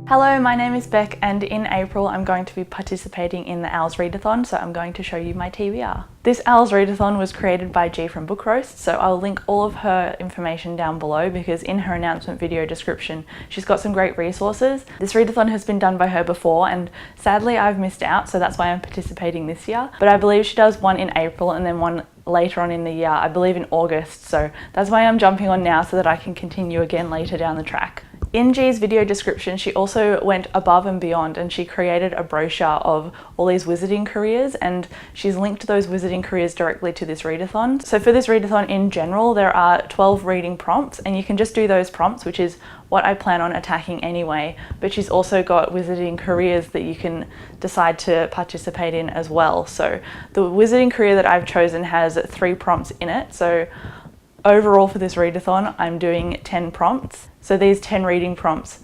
Hello, my name is Beck and in April I'm going to be participating in the Owls Readathon, so I'm going to show you my TBR. This Owls Readathon was created by G from Book Roast, so I'll link all of her information down below because in her announcement video description she's got some great resources. This readathon has been done by her before and sadly I've missed out, so that's why I'm participating this year. But I believe she does one in April and then one later on in the year, I believe in August, so that's why I'm jumping on now so that I can continue again later down the track. In G's video description, she also went above and beyond and she created a brochure of all these wizarding careers and she's linked those wizarding careers directly to this readathon. So for this readathon in general, there are 12 reading prompts and you can just do those prompts, which is what I plan on attacking anyway, but she's also got wizarding careers that you can decide to participate in as well. So the wizarding career that I've chosen has 3 prompts in it. So overall for this readathon, I'm doing 10 prompts. So these 10 reading prompts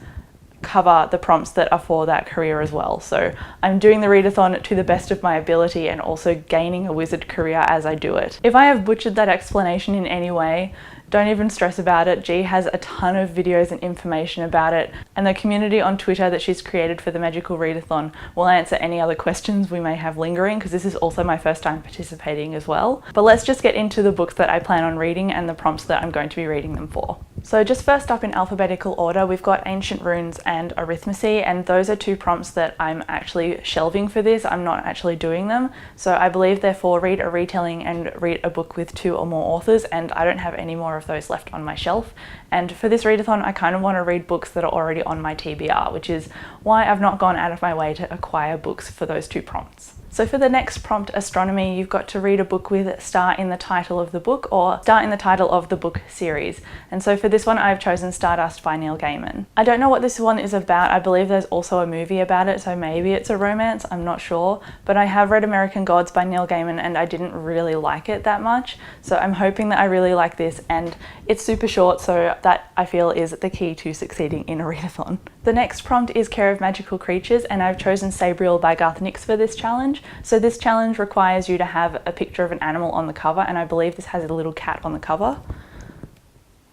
cover the prompts that are for that career as well. So I'm doing the readathon to the best of my ability and also gaining a wizard career as I do it. If I have butchered that explanation in any way, don't even stress about it. G has a ton of videos and information about it, and the community on Twitter that she's created for the Magical Readathon will answer any other questions we may have lingering, because this is also my first time participating as well. But let's just get into the books that I plan on reading and the prompts that I'm going to be reading them for. So just first up in alphabetical order, we've got Ancient Runes and Arithmancy, and those are 2 prompts that I'm actually shelving for this. I'm not actually doing them. So I believe they're for read a retelling and read a book with 2 or more authors, and I don't have any more of those left on my shelf. And for this readathon, I kind of want to read books that are already on my TBR, which is why I've not gone out of my way to acquire books for those 2 prompts. So for the next prompt, Astronomy, you've got to read a book with star in the title of the book or star in the title of the book series. And so for this one, I've chosen Stardust by Neil Gaiman. I don't know what this one is about. I believe there's also a movie about it, so maybe it's a romance, I'm not sure. But I have read American Gods by Neil Gaiman and I didn't really like it that much. So I'm hoping that I really like this, and it's super short, so that I feel is the key to succeeding in a readathon. The next prompt is Care of Magical Creatures, and I've chosen Sabriel by Garth Nix for this challenge. So this challenge requires you to have a picture of an animal on the cover, and I believe this has a little cat on the cover.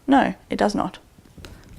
No, it does not.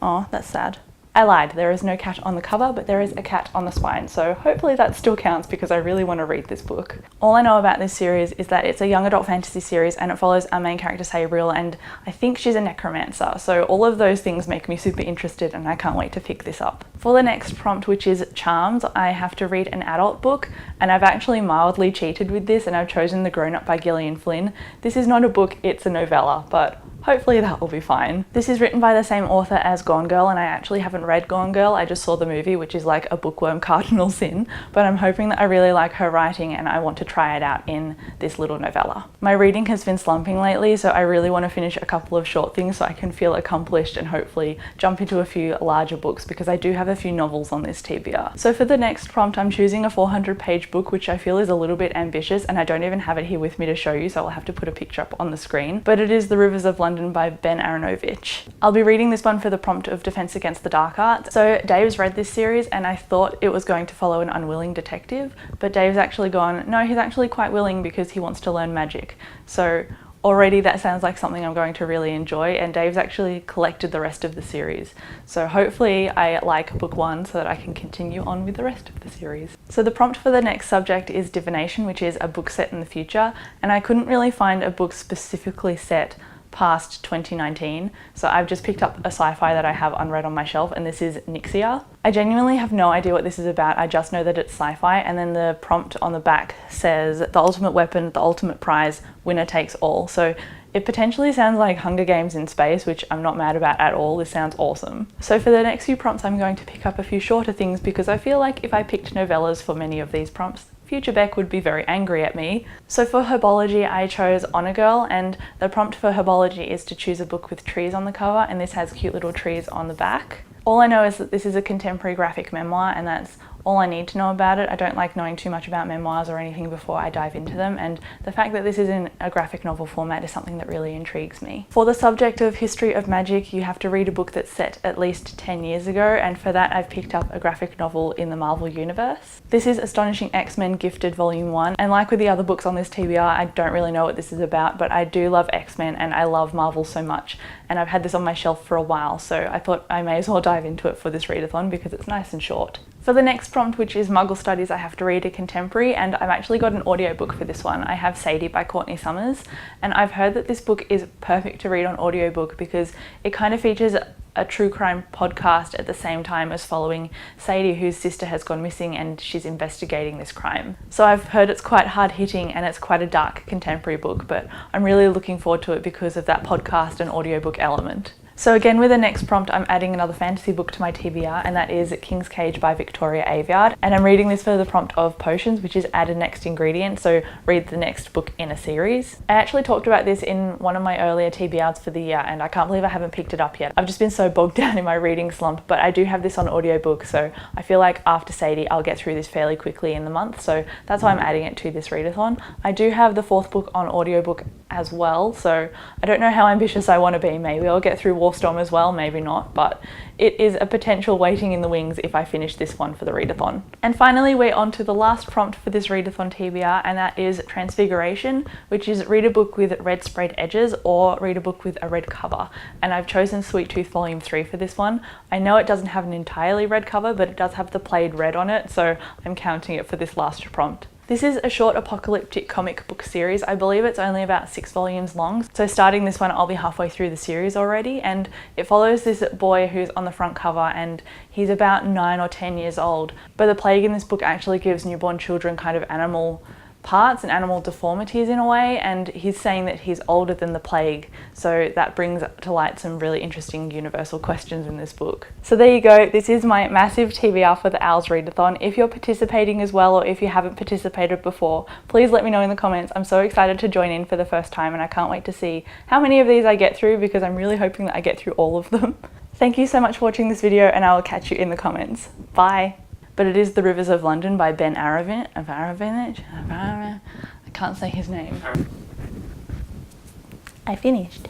Oh, that's sad. I lied, there is no cat on the cover, but there is a cat on the spine, so hopefully that still counts because I really want to read this book. All I know about this series is that it's a young adult fantasy series and it follows our main character Sabriel, and I think she's a necromancer, so all of those things make me super interested and I can't wait to pick this up. For the next prompt, which is Charms, I have to read an adult book, and I've actually mildly cheated with this and I've chosen The Grown Up by Gillian Flynn. This is not a book, it's a novella, but hopefully that will be fine. This is written by the same author as Gone Girl, and I actually haven't read Gone Girl, I just saw the movie, which is like a bookworm cardinal sin, but I'm hoping that I really like her writing and I want to try it out in this little novella. My reading has been slumping lately, so I really want to finish a couple of short things so I can feel accomplished and hopefully jump into a few larger books, because I do have a few novels on this TBR. So for the next prompt, I'm choosing a 400-page book, which I feel is a little bit ambitious, and I don't even have it here with me to show you, so I'll have to put a picture up on the screen, but it is The Rivers of London by Ben Aronovich. I'll be reading this one for the prompt of Defense Against the Dark Arts. So Dave's read this series and I thought it was going to follow an unwilling detective, but Dave's actually gone, no, he's actually quite willing because he wants to learn magic. So already that sounds like something I'm going to really enjoy, and Dave's actually collected the rest of the series. So hopefully I like book 1 so that I can continue on with the rest of the series. So the prompt for the next subject is Divination, which is a book set in the future, and I couldn't really find a book specifically set past 2019, so I've just picked up a sci-fi that I have unread on my shelf, and this is Nixia. I genuinely have no idea what this is about, I just know that it's sci-fi, and then the prompt on the back says the ultimate weapon, the ultimate prize, winner takes all. So it potentially sounds like Hunger Games in space, which I'm not mad about at all. This sounds awesome. So for the next few prompts, I'm going to pick up a few shorter things because I feel like if I picked novellas for many of these prompts, future Beck would be very angry at me. So for herbology, I chose Honor Girl, and the prompt for herbology is to choose a book with trees on the cover, and this has cute little trees on the back. All I know is that this is a contemporary graphic memoir, and that's all I need to know about it. I don't like knowing too much about memoirs or anything before I dive into them, and the fact that this is in a graphic novel format is something that really intrigues me. For the subject of history of magic, you have to read a book that's set at least 10 years ago, and for that I've picked up a graphic novel in the Marvel universe. This is Astonishing X-Men Gifted Volume 1, and like with the other books on this TBR, I don't really know what this is about, but I do love X-Men and I love Marvel so much, and I've had this on my shelf for a while, so I thought I may as well dive into it for this readathon because it's nice and short. For the next prompt, which is Muggle Studies, I have to read a contemporary, and I've actually got an audiobook for this one. I have Sadie by Courtney Summers, and I've heard that this book is perfect to read on audiobook because it kind of features a true crime podcast at the same time as following Sadie, whose sister has gone missing and she's investigating this crime. So I've heard it's quite hard hitting and it's quite a dark contemporary book, but I'm really looking forward to it because of that podcast and audiobook element. So again, with the next prompt, I'm adding another fantasy book to my TBR, and that is King's Cage by Victoria Aveyard. And I'm reading this for the prompt of potions, which is add a next ingredient, so read the next book in a series. I actually talked about this in one of my earlier TBRs for the year, and I can't believe I haven't picked it up yet. I've just been so bogged down in my reading slump, but I do have this on audiobook, so I feel like after Sadie, I'll get through this fairly quickly in the month, so that's why I'm adding it to this readathon. I do have the fourth book on audiobook as well, so I don't know how ambitious I want to be. Maybe I'll get through Warstorm as well, maybe not, but it is a potential waiting in the wings if I finish this one for the readathon. And finally, we're on to the last prompt for this readathon TBR, and that is Transfiguration, which is read a book with red sprayed edges or read a book with a red cover. And I've chosen Sweet Tooth Volume 3 for this one. I know it doesn't have an entirely red cover, but it does have the plaid red on it, so I'm counting it for this last prompt. This is a short apocalyptic comic book series. I believe it's only about 6 volumes long. So starting this one, I'll be halfway through the series already, and it follows this boy who's on the front cover, and he's about 9 or 10 years old. But the plague in this book actually gives newborn children kind of animal parts and animal deformities in a way, and he's saying that he's older than the plague, so that brings to light some really interesting universal questions in this book. So there you go, this is my massive TBR for the Owls Readathon. If you're participating as well, or if you haven't participated before, please let me know in the comments. I'm so excited to join in for the first time, and I can't wait to see how many of these I get through because I'm really hoping that I get through all of them. Thank you so much for watching this video, and I will catch you in the comments. Bye! But it is The Rivers of London by Ben Aravinich. I can't say his name. I finished.